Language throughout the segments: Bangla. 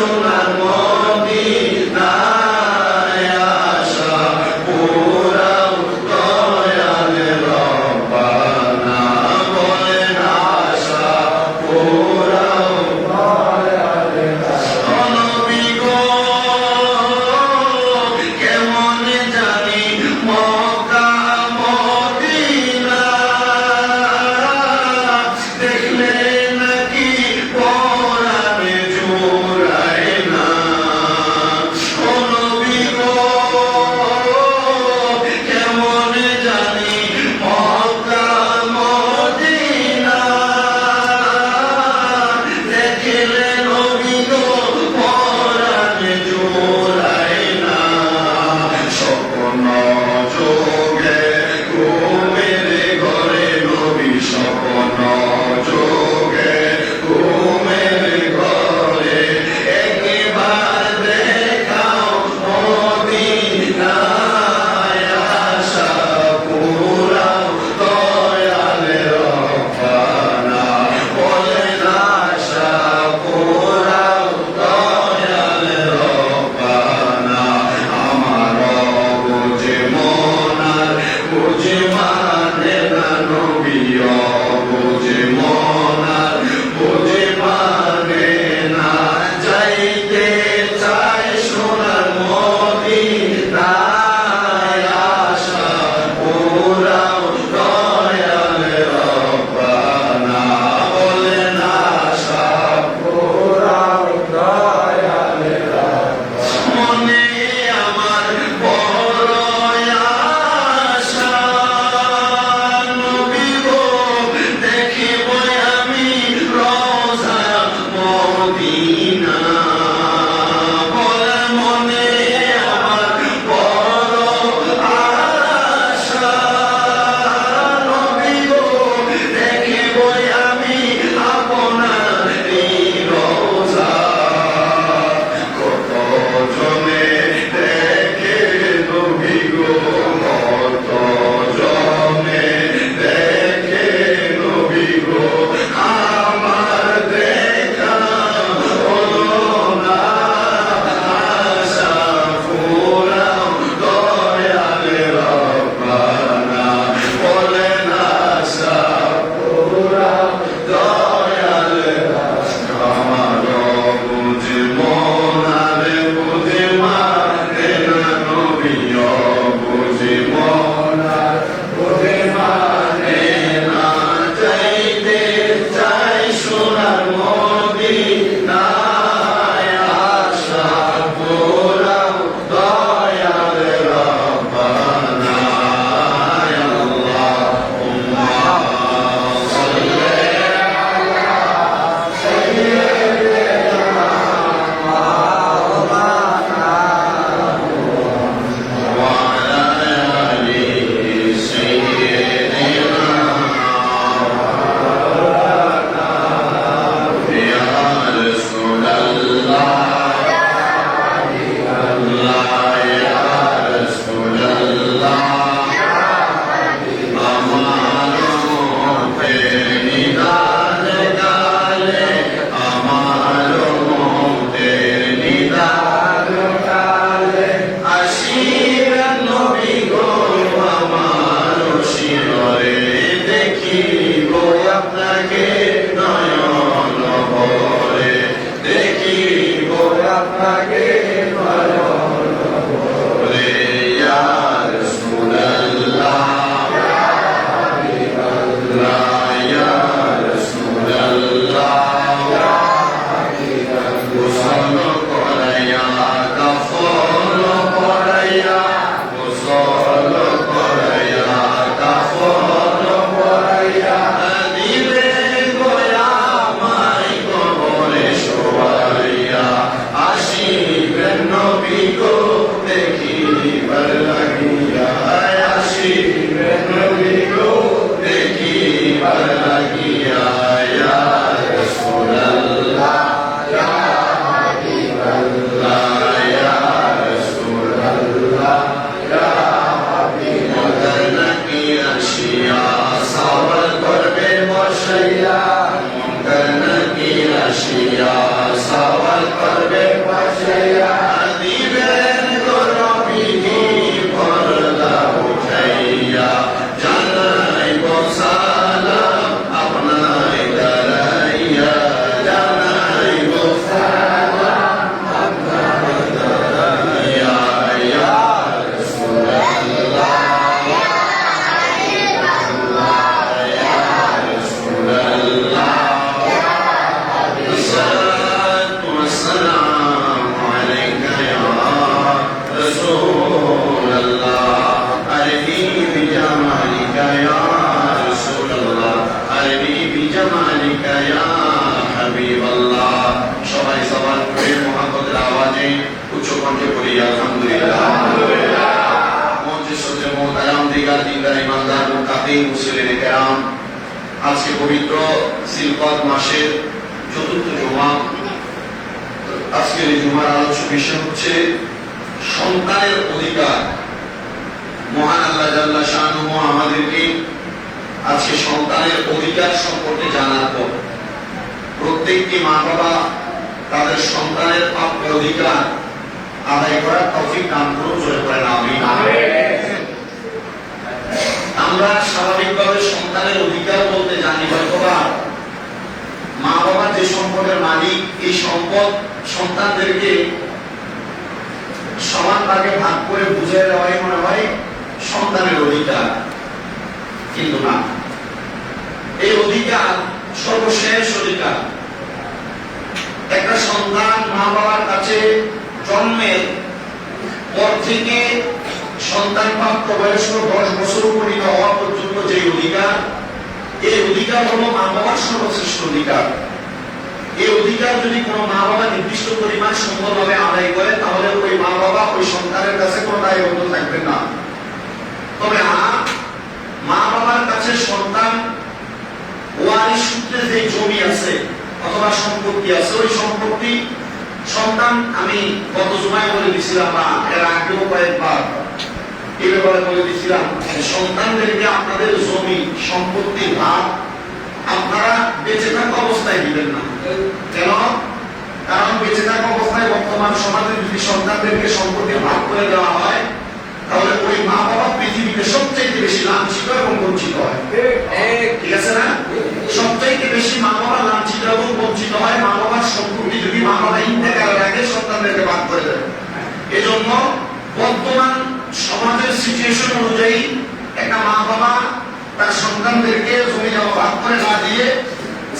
সোনার মদিনায় আশা পুরাও দয়াল রব্বানা বলেন আশা পুরাও দয়াল নবী গো কেমন জানি মক্কা মদিনা দেখলে নাকি পরাণে জোড়ায় না ও নবী গো কেমন জানি মক্কা মদিনা দেখলে নবী গো পরাণে জোড়ায় না স্বপ্ন যোগে ঘুমের ঘরে নবী স্বপ্ন যোগে ঘুমের ঘরে একবার দেখাও মদিনায় আশা পুরাও দয়াল রব্বানা বলেন আশা পুরাও দয়াল রব্বানা আমার বুঝে মনার বুঝে মানে না নবী বুঝে মনার বুঝে মানে না যাইতে চাই সোনার মদিনায় আশা পুরাও দয়াল রব্বানা বলেন আশা পুরাও দয়াল মনে আমার বড় আশা নবী গো দেখিব আমি রোজা মদিনা বলে মনে আমার বড় আশা নবী গো দেখিব আমি আপনার এই রোজা কত জনে দেখে নবী গো কত জনে দেখে নবী গো আমার দেখা হলো না আশা পুরাও দয়াল রব্বানা বলেন আশা পুরাও দয়াল আমার বুঝে মনারে বুঝে মানে না নবী বুঝে মনার বুঝে মানে না চাইতে চাই সোনার মদিনায় আশা পুরাও দয়াল রব্বানা আল্লাহুম্মা সাল্লি وعلى آل سيدنا يا رسول الله يا رسول الله আমার নিদান কালে আমার নিদান কালে আসিবেন নবী গো আমার শিরে দেখিব আপনাকে নয়ন ভরে দেখিব আপনাকে নয়ন ভরে ইয়া রাসূলুল্লাহ ইয়া রাসূলুল্লাহ গোসল করাইয়া কাফন পরাইয়া গোসল করাইয়া কাফন পরাইয়া দিবে গোয়া মাই কবরে শোয়াইয়া আসিব করবে বসাইয়া দিবেন গরবিহি পর্দা উঠাইয়া জানাইব সালাম আপনায় দাঁড়াইয়া জানাইব সালাম আপনায় দাঁড়াইয়া ইয়া রাসূলুল্লাহ সবাই সবার করে মুহাম্মদের আওয়াজে উচ্চ কণ্ঠে বলি আলহামদুলিল্লাহ। মঞ্চে সজ্জে মোহতারাম দিগার দিনদার ইমানদার মুত্তাকিন মুসলিম কেরাম, আজকে পবিত্র জিলকদ মাসের চতুর্থ জুমা। আজকের এই জুমার আলোচ্য বিষয় হচ্ছে সন্তানের অধিকার। মহান আল্লাহ জাল্লা শানুহু আমাদেরকে আজকে সন্তানের অধিকার সম্পর্কে জানার পর প্রত্যেকটি মা বাবা তাদের সন্তানের প্রাপ্য অধিকার আদায় করার তৌফিক দান করুন। জোরে করেন আমিন। আমরা স্বাভাবিকভাবে সন্তানের অধিকার বলতে জানি হয়তোবা মা বাবা যে সম্পদের মালিক, এই সম্পদ সন্তানদেরকে সমান ভাগে ভাগ করে বুঝিয়ে দেওয়াই মনে হয় সন্তানের অধিকার, কিন্তু না, এই অধিকার সর্বশেষ অধিকার। একটা সন্তান মা বাবার কাছে জন্মের পর থেকে সন্তান প্রাপ্ত বয়স্ক 10 বছর উপনীত হওয়া পর্যন্ত যে অধিকার, এই অধিকার হলো মা বাবার সর্বশ্রেষ্ঠ অধিকার। এই অধিকার যদি কোনো মা বাবা নির্দিষ্ট পরিমাণ সুন্দরভাবে আদায় করে তাহলে ওই মা বাবা ওই সন্তানের কাছে কোনো দায়বদ্ধ থাকবে না। তবে মা বাবার কাছে সন্তান ওয়ারিশ সূত্রে যে জমি আছে অথবা সম্পত্তি আছে, ওই সম্পত্তি সন্তান, আমি গত জুমায় বলে দিছিলাম বা এর আগেও কয়েকবার এই ব্যাপারে বলে দিছিলাম, সন্তানদেরকে আপনাদের জমি সম্পত্তির ভাগ আপনারা বেঁচে থাকা অবস্থায় দিবেন না। কেন? কারণ বেঁচে থাকা অবস্থায় বর্তমান সমাজে যদি সন্তানদেরকে সম্পত্তির ভাগ করে দেওয়া হয় তাহলে ওই মা বাবা পৃথিবীতে সবচেয়ে বেশি লাঞ্ছিত এবং বঞ্চিত হয়। ঠিক আছে না? সবচেয়ে বেশি মা বাবা লাঞ্ছিত এবং বঞ্চিত হয় মা বাবার সম্পত্তি যদি মা বাবা ইন্তেকালের আগে সন্তানদেরকে ভাগ করে দেয়। এজন্য বর্তমান সমাজের সিচুয়েশন অনুযায়ী একটা মা বাবা তার সন্তানদেরকে জমি জমা ভাগ করে না দিয়ে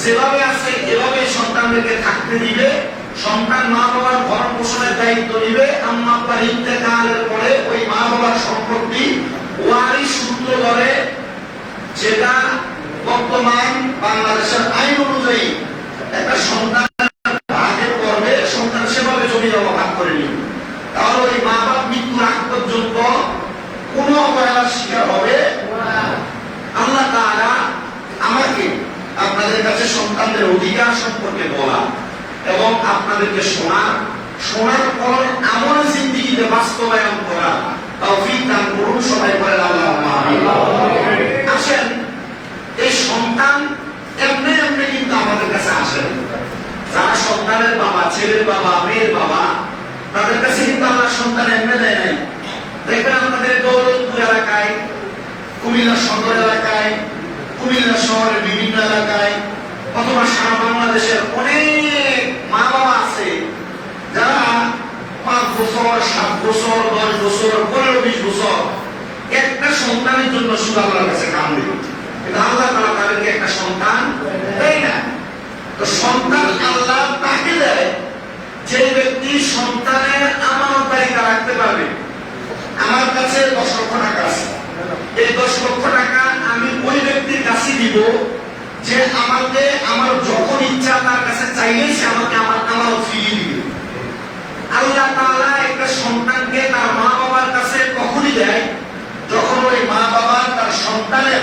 যেভাবে আছে এভাবে সন্তানদেরকে থাকতে দিবে। সন্তান মা বাবার ভরণ পোষণের দায়িত্ব নিবে। আম্মা আব্বার ইন্তেকালের পরে ওই মা বাবার সম্পত্তি ওয়ারিশ সূত্র ধরে, যেটা বর্তমান বাংলাদেশের আইন অনুযায়ী একটা সন্তান ভাগের পর্বে সন্তান সেভাবে জমি জমা ভাগ করে নিবে। তাহলে ওই মা বাপ মৃত্যুর আগ পর্যন্ত কোন অবহেলার শিকার হবে। আল্লাহ তাআলা আমাকে আপনাদের কাছে সন্তানদের অধিকার সম্পর্কে বলা এবং আপনাদেরকে শোনার পর আমল জিন্দেগিতে বাস্তবায়ন করা তৌফিক দান করুন। সবাই বলেন আল্লাহুম্মা আমিন। আসেন, এই সন্তান এমনি এমনি কিন্তু আমাদের কাছে আসেন। যারা সন্তানের বাবা, ছেলের বাবা, মেয়ের বাবা, তাদের কাছে কিন্তু আল্লাহ সন্তান এমনি দেয় নাই। দেখবেন আমাদের দৌলতপুর এলাকায়, কুমিল্লা সদর এলাকায়, কুমিল্লা শহরের বিভিন্ন এলাকায় অথবা সারা বাংলাদেশের অনেক মা বাবা আছে যারা 5 বছর, 7 বছর, 10 বছর, 15-20 বছর একটা সন্তানের জন্য শুধু আল্লাহর কাছে কাঁদে, কিন্তু আল্লাহ তাআলা তাদেরকে একটা সন্তান দেয় না। তো সন্তান আল্লাহ তাকে দেয় যে ব্যক্তি সন্তানের আমানতদারিতা রাখতে পারবে। আমার কাছে 10 লক্ষ টাকা আছে, এই 10 লক্ষ টাকা আমি ওই ব্যক্তির কাছে দিব যে আমাকে আমার যখন ইচ্ছা তার কাছে চাইলেই সে আমাকে আমার আমানত ফিরিয়ে দিবে। আল্লাহ তাআলা একটা সন্তানকে তার মা বাবার কাছে কখনই দেয় যখন ওই মা বাবা তার সন্তানের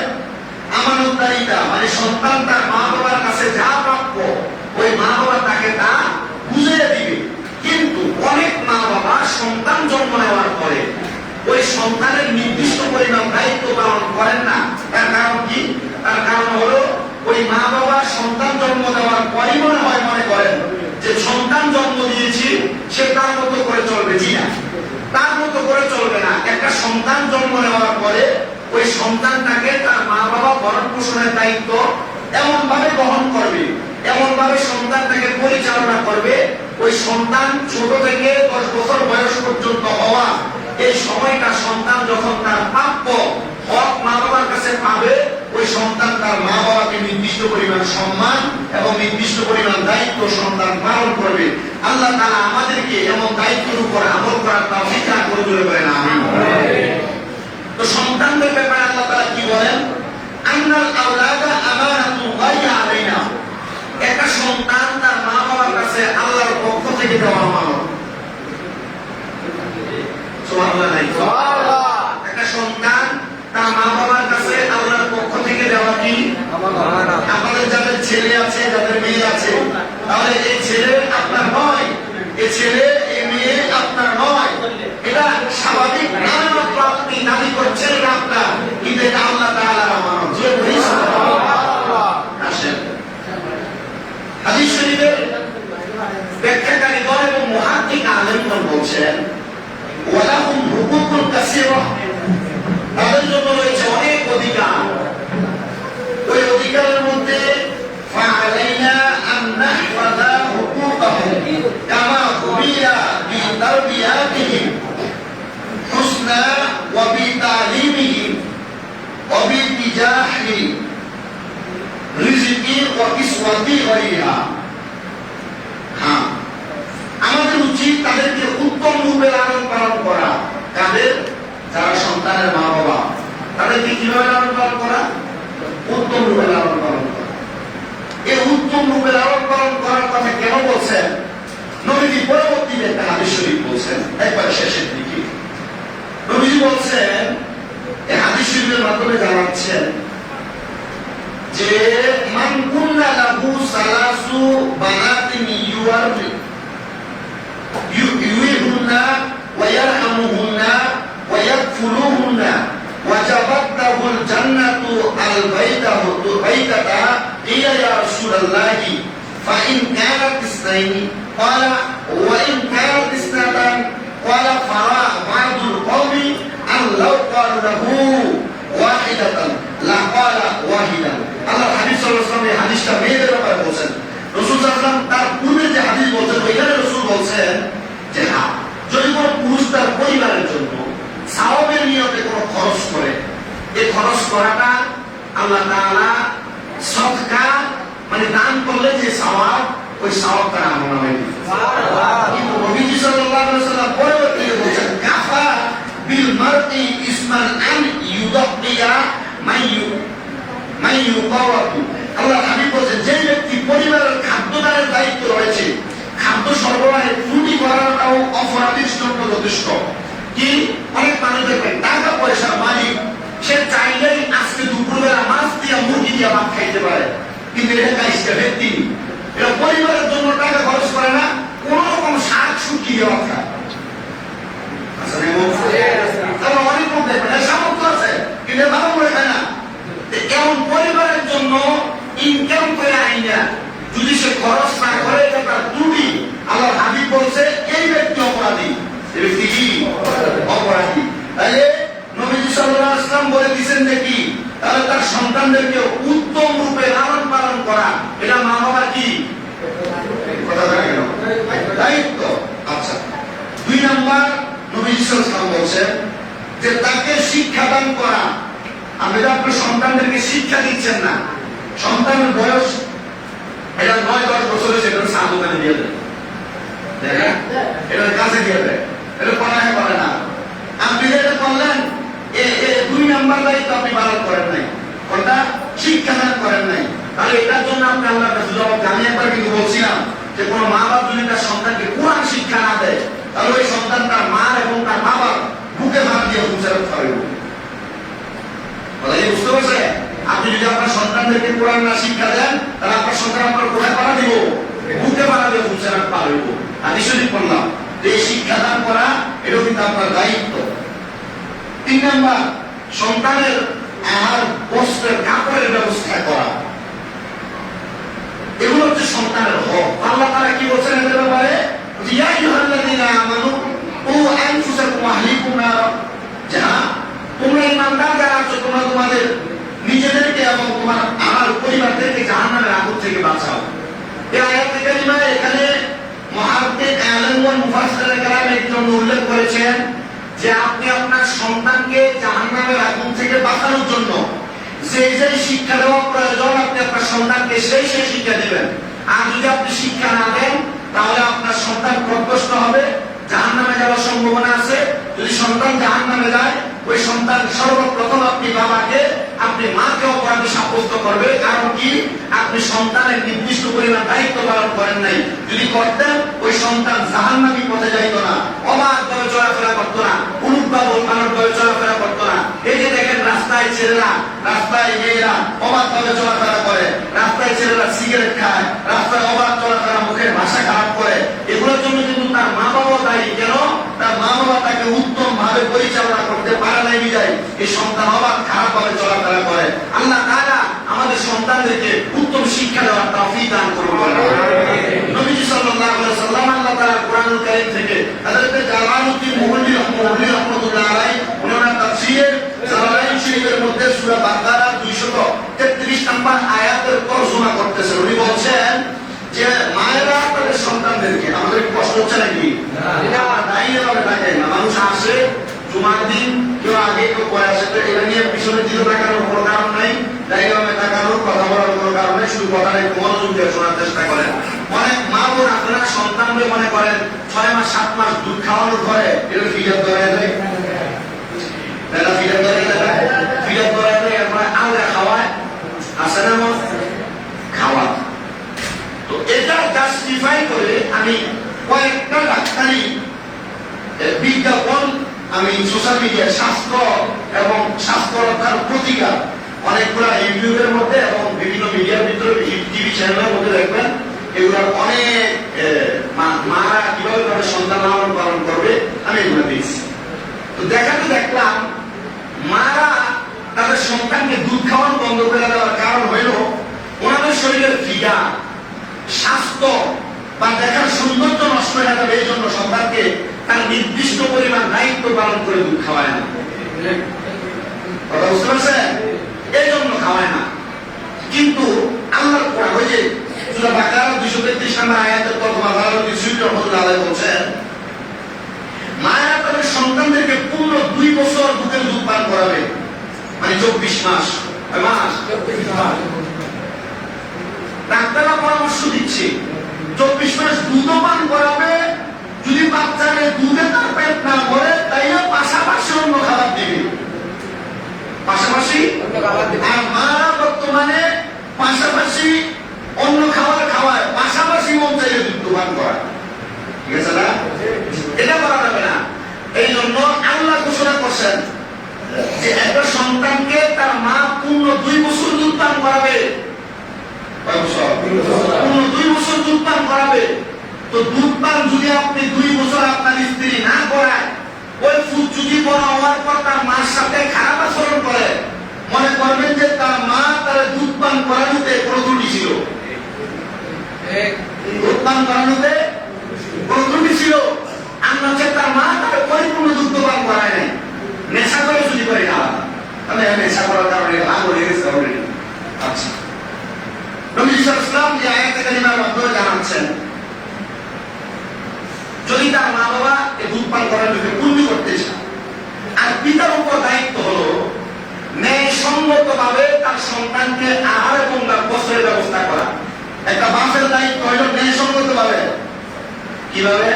আমানতদারিতা, মানে সন্তান তার মা বাবার কাছে যা প্রাপ্য ওই মা বাবা তাকে তা বুঝিয়ে দিবে। কিন্তু অনেক মা বাবা সন্তান জন্ম নেওয়ার পরে ওই সন্তানের নির্দিষ্ট পরিমাণ দায়িত্ব পালন করেন না। তার কারণ কি? তার কারণ হলো ওই মা বাবা সন্তান জন্ম দেওয়ার পরই মনে করেন যে সন্তান জন্ম দিয়ে ওই সন্তানটাকে তার মা বাবা ভরণ পোষণের দায়িত্ব এমন ভাবে গ্রহণ করবে, এমন ভাবে সন্তানটাকে পরিচালনা করবে, ওই সন্তান ছোট থেকে 10 বছর বয়স পর্যন্ত হওয়া এই সময়টা সন্তান যখন তার প্রাপ্য হক মা বাবার কাছে পাবে, ওই সন্তান তার মা বাবাকে নির্দিষ্ট পরিমাণ সম্মান এবং নির্দিষ্ট পরিমাণ দায়িত্ব সন্তান পালন করবে। আল্লাহ তাআলা আমাদেরকে এমন দায়িত্বের উপর আমল করার তৌফিক দান করে দিতে পারেন, আমিন। তো সন্তানদের ব্যাপারে আল্লাহ তাআলা কি বলেন? আন্নাল আওলাদা আমানাতুল্লাহি আলাইনা, একটা সন্তান তার মা বাবার কাছে আল্লাহর পক্ষ থেকে দেওয়া আমানত। সুবহানাল্লাহ, সুবহানাল্লাহ। একটা সন্তান তার মা বাবার কাছে আল্লাহর পক্ষ থেকে দেওয়া কি আমানত। আমাদের যাদের ছেলে আছে, যাদের মেয়ে আছে, তাহলে এই ছেলে আপনার নয়, এই ছেলে এই মেয়ে আপনার নয়, এটা স্বাভাবিক না, আপনি দাবি করছেন এটা আপনার, কিন্তু এটা আল্লাহ তাআলার আমানত। আসেন হাদিস শরীফের ব্যাখ্যাকারীগণ এবং মুহাদ্দিস আলেমগণ বলছেন, ওয়ালাহুম হুকুকুন কাসীরা, তাদের জন্য রয়েছে অনেক অধিকার। ওই অধিকারের মধ্যে ফাআলাইনা আন নাহফাযা হুকুকাহুম কামা উমিরা বিতারবিয়াতিহিম হুসনা ওয়া বিতালিমিহিম ওয়া বিতিজাহি রিজকি ওয়া কিসওয়াতি গায়রিহা। হ্যাঁ, আমাদের উচিত তাদেরকে উত্তম রূপে লালন পালন করা। কাদের? যারা সন্তানের মা বাবা, তাদেরকে কিভাবে লালন পালন করা? উত্তম রূপে লালন পালন করা। এই উত্তম রূপে লালন পালন করার কথা কেন বলছেন? নবীজি পরবর্তীতে একটা হাদিস শরীফ বলছেন, একবার শেষের দিকে নবীজি বলছেন, এই হাদিস শরীফের মাধ্যমে জানাচ্ছেন যে মান কুন্না লাহু সালাসু বানাতিন ইউহিহুন্না ওয়া ইয়ারহামুহুন্না ওয়া ইয়াকফুলুহুন্না ওয়াজাবাত লাহুল জান্নাতু আল বাইতাতা ইয়া রাসূলুল্লাহি ফাইন কানাত ইসনাইনি ক্বালা ওয়া ইন কানাত ইসনাতান ক্বালা ফারা বা'দুল কওমি আন লাউ ক্বালা লাহু ওয়াহিদাতান লা ক্বালা ওয়াহিদান। আল্লাহর হাবিব সাল্লাল্লাহু আলাইহি ওয়াসাল্লাম এই হাদিসটা মেয়েদের ব্যাপারে বলেন। রাসূল সাল্লাল্লাহু আলাইহি ওয়াসাল্লাম তার পূর্বে যে হাদিস বলেছেন, ওইখানে রাসূল বলেন যে হ্যাঁ, যদি কোনো পুরুষ তার পরিবারের জন্য সওয়াবের নিয়তে কোনো খরচ করে, এই খরচ করাটা আল্লাহ তাআলা সদকা মানে দান করলে যে সওয়াব, ওই সওয়াব তার আমলনামায় দিবেন। সুবহানাল্লাহ। কিন্তু নবীজি সাল্লাল্লাহু আলাইহি ওয়াসাল্লাম পরবর্তীতে বলেছেন, কাফা বিল মারই ইসমান আন ইউদাকিয়া মাইয়ুকাওয়াতু। আল্লাহর হাবিব বলেছেন, যে ব্যক্তি পরিবারের খাদ্যদানের দায়িত্ব রয়েছে, খাদ্য সরবরাহের ত্রুটি করাটাও অপরাধীর জন্য যথেষ্ট। কি অনেক মানুষ দেখবেন টাকা পয়সার মালিক, সে চাইলেই আজকে দুপুরবেলা মাছ দিয়ে মুরগি দিয়ে ভাত খাইতে পারে, কিন্তু এটা কাজটা ব্যক্তি, এটা পরিবারের জন্য টাকা খরচ করে না, কোন রকম শাক সবজি দিয়ে ভাত খায়। অনেক লোক দেখবেন সামর্থ্য আছে কিন্তু ভালো করে খায় না। এমন পরিবারের জন্য ইনকাম করে আইনা যদি সে খরচ না করে, তার ত্রুটি, আল্লাহর হাবিব বলছে এই ব্যক্তি অপরাধী। এই ব্যক্তি কি অপরাধী? তাহলে নবীজি সাল্লাল্লাহু আলাইহি ওয়াসাল্লাম বলে দিয়েছেন নাকি, তাহলে তার সন্তানদেরকে উত্তম রূপে লালন পালন করা, এটা মা বাবার কি কথা জানেন দায়িত্ব। আচ্ছা, 2 নাম্বার নবীজি সাল্লাল্লাহু আলাইহি ওয়াসাল্লাম বলছেন যে তাকে শিক্ষাদান করা। আপনি তো আপনার সন্তানদেরকে শিক্ষা দিচ্ছেন না, সন্তানের বয়স এটা 9-10 বছর হয়েছে, এটা সাধুকানে দিয়ে দেয়, এটা কাছে দিয়ে দেয়, এটা পড়ায় করে না। আপনি যেটা করলেন, 2 নাম্বার দায়িত্ব আপনি পালন করেন নাই, কোনটা? শিক্ষাদান করেন নাই। তাহলে এটার জন্য আপনি আল্লাহর কাছে জবাব। আমি একবার কিন্তু বলছিলাম যে কোন মা বাবা যদি তার সন্তানকে কোরআন শিক্ষা না দেয়, তাহলে ওই সন্তান তার মা এবং তার বাবার বুকে ভাড়া দিয়ে হুঁচারত করবে। বুঝতে পারছে? আপনি যদি আপনার সন্তানদেরকে কোরআন না শিক্ষা দেন, তাহলে আপনার সন্তান আপনার কোথায় পাড়া দিব? বুকে পাড়া দিয়ে হুঁচারত পারবে। হাদিস শরীফ বললাম যে শিক্ষাদান করা এটাও কিন্তু আপনার দায়িত্ব। 3 নাম্বার, সন্তানের আহার, বস্ত্রের, কাপড়ের ব্যবস্থা করা, এগুলো হচ্ছে সন্তানের হক। আল্লাহ তাআলা কি বলছেন এদের ব্যাপারে? ইয়া আইয়ুহাল্লাযীনা আমানু কু আনফুসাকুম ওয়া আহলিকুম নারা, যারা তোমরা ঈমানদার যারা আছো, একজন মুফাসসিরে কেরাম এর জন্য উল্লেখ করেছেন যে আপনি আপনার সন্তানকে জাহান্নামের আগুন থেকে বাঁচানোর জন্য যে যে শিক্ষা দেওয়া প্রয়োজন আপনি আপনার সন্তানকে সেই সেই শিক্ষা দিবেন। আর যদি আপনি শিক্ষা না দেন তাহলে আপনার সন্তান পথভ্রষ্ট হবে, জাহান্নামে যাওয়ার সম্ভাবনা আছে। যদি সন্তান জাহান্নামে যায়, ওই সন্তান সর্বপ্রথম আপনি বাবাকে, আপনি মাকে অপরাধী সাব্যস্ত করবে। কারণ কি? আপনি সন্তানের নির্দিষ্ট পরিমাণ দায়িত্ব পালন করেন নাই। যদি করতেন, ওই সন্তান জাহান্নামী পথে যাইত না, অবাধভাবে চলাফেরা করতো না, উলুটভাবে চলাফেরা করতো না। এই যে দেখেন রাস্তায় ছেলেরা, রাস্তায় মেয়েরা অবাধভাবে চলাফেরা করে, রাস্তায় ছেলেরা সিগারেট খায়, রাস্তায় অবাধ চলাফেরা, মুখের ভাষা খারাপ করে, এগুলোর জন্য কিন্তু তার মা বাবা দায়ী। কেন? তার মা বাবা তাকে উত্তম ভাবে পরিচালনা করতে পারে নাই বিধায় এই সন্তান অবাধ খারাপ ভাবে চলাফেরা করে। আল্লাহ তাআলা আমাদের সন্তানদেরকে উত্তম শিক্ষা দেওয়ার তৌফিক দান করুন। নবীজি সাল্লাল্লাহু আলাইহি ওয়াসাল্লাম আল্লাহ তাআলা কুরআনুল কারীম থেকে হযরত জালালউদ্দিন মুহল্লি রাহমাতুল্লাহ আলাইহি ওনার তাফসীরে জালালাইন শরীফের মধ্যে সূরা বাকারা 233 নম্বর আয়াতের তরজমা করতেছেন। উনি বলছেন যে মায়েরা তাদের সন্তানদেরকে, আমাদের কষ্ট হচ্ছে নাকি? মানুষ আসে জুমার দিন, কেউ আগে কেউ পরে আসে, তো এটা নিয়ে পিছনের দিকে তাকানোর কোনো কারণ নাই, ডাইভাবে তাকানোর কথা বলার কোনো কারণ নেই। শুধু কথাটা একটু মনোযোগ দিয়ে শোনার চেষ্টা করেন। অনেক মা বোন আপনারা সন্তানদের মনে করেন 6 মাস 7 মাস দুধ খাওয়ানোর পরে এটা ফিডার ধরে যায়, এটা ফিডার ধরে যায়, ফিডার ধরে যায়, এরপরে আলগা খাওয়ায়, আসে না খাওয়া। তো এটা জাস্টিফাই করে আমি কয়েকটা ডাক্তারি বিজ্ঞাপন আমি সোশ্যাল মিডিয়ায় স্বাস্থ্য এবং স্বাস্থ্য রক্ষার প্রতিকার অনেকগুলা ইউটিউবের মধ্যে এবং বিভিন্ন মিডিয়ার ভিতরে টিভি চ্যানেলের মধ্যে দেখবেন, এগুলার অনেক মারা কিভাবে তাদের সন্তান লালন পালন করবে আমি এগুলো দিয়েছি। তো দেখাতে দেখলাম মারা তাদের সন্তানকে দুধ খাওয়ানো বন্ধ করে দেওয়ার কারণ হইল ওনাদের শরীরের ফিগার, স্বাস্থ্য বা দেখার সৌন্দর্য নষ্ট হয়ে যাবে, এই জন্য সন্তানকে তার নির্দিষ্ট পরিমাণ দায়িত্ব পালন করে দুধ খাওয়ায় না। কথা বুঝতে পারছেন? এই জন্য খাওয়ায় না। কিন্তু আল্লাহর কোরআন, ওই যে সূরা বাকারা 233 নম্বর আয়াতের তরজমা জালালউদ্দিন সুয়ুতী রাহমাতুল্লাহ আলাইহি বলছেন, মায়েরা তাদের সন্তানদেরকে পূর্ণ 2 বছর দুধের দুধ পান করাবে, মানে 24 মাস। ডাক্তাররা পরামর্শ দিচ্ছে 24 মাস দুধ পান করাবে। যদি বাচ্চাকে দুধে তার পেট না ভরে, তাইলে পাশাপাশি অন্য খাবার দিবে, পাশাপাশি। আর মারা বর্তমানে পাশাপাশি অন্য খাবার খাওয়ায়, পাশাপাশি মন চাইলে দুধ পান করা, ঠিক আছে না? এটা করা যাবে না। এই জন্য আল্লাহ ঘোষণা করছেন যে একটা সন্তানকে তার মা পূর্ণ 2 বছর দুধ পান করাবে, পূর্ণ 2 বছর দুধ পান করাবে। তো দুধ পান যদি আপনি 2 বছর আপনার স্ত্রী না করায়, ওই ফুড যদি বড় হওয়ার পর তার মার সাথে খারাপ আচরণ করে, মনে করবেন যে তার মা তার দুধ পান করানোতে কোনো ত্রুটি ছিল, দুধ পান করানোতে কোনো ত্রুটি ছিল। আমরা হচ্ছে তার মা তার পরিপূর্ণ দুধ পান করায় নাই, নেশা করে যদি করে না, তাহলে নেশা করার কারণে লাভ হয়ে গেছে অলরেডি। আচ্ছা, নবী সাল্লাল্লাহু আলাইহি ওয়াসাল্লাম যে আয়াতে কারিমার মাধ্যমে জানাচ্ছেন, যদি তার মা বাবা এই দুধ পান করানোকে পূর্ণ করতে চায়, আর পিতার উপর দায়িত্ব হলো ন্যায়সঙ্গত ভাবে তার সন্তানকে আহার এবং বস্ত্রের ব্যবস্থা করা। একটা বাপের দায়িত্ব হলো ন্যায়সঙ্গত ভাবে, কিভাবে?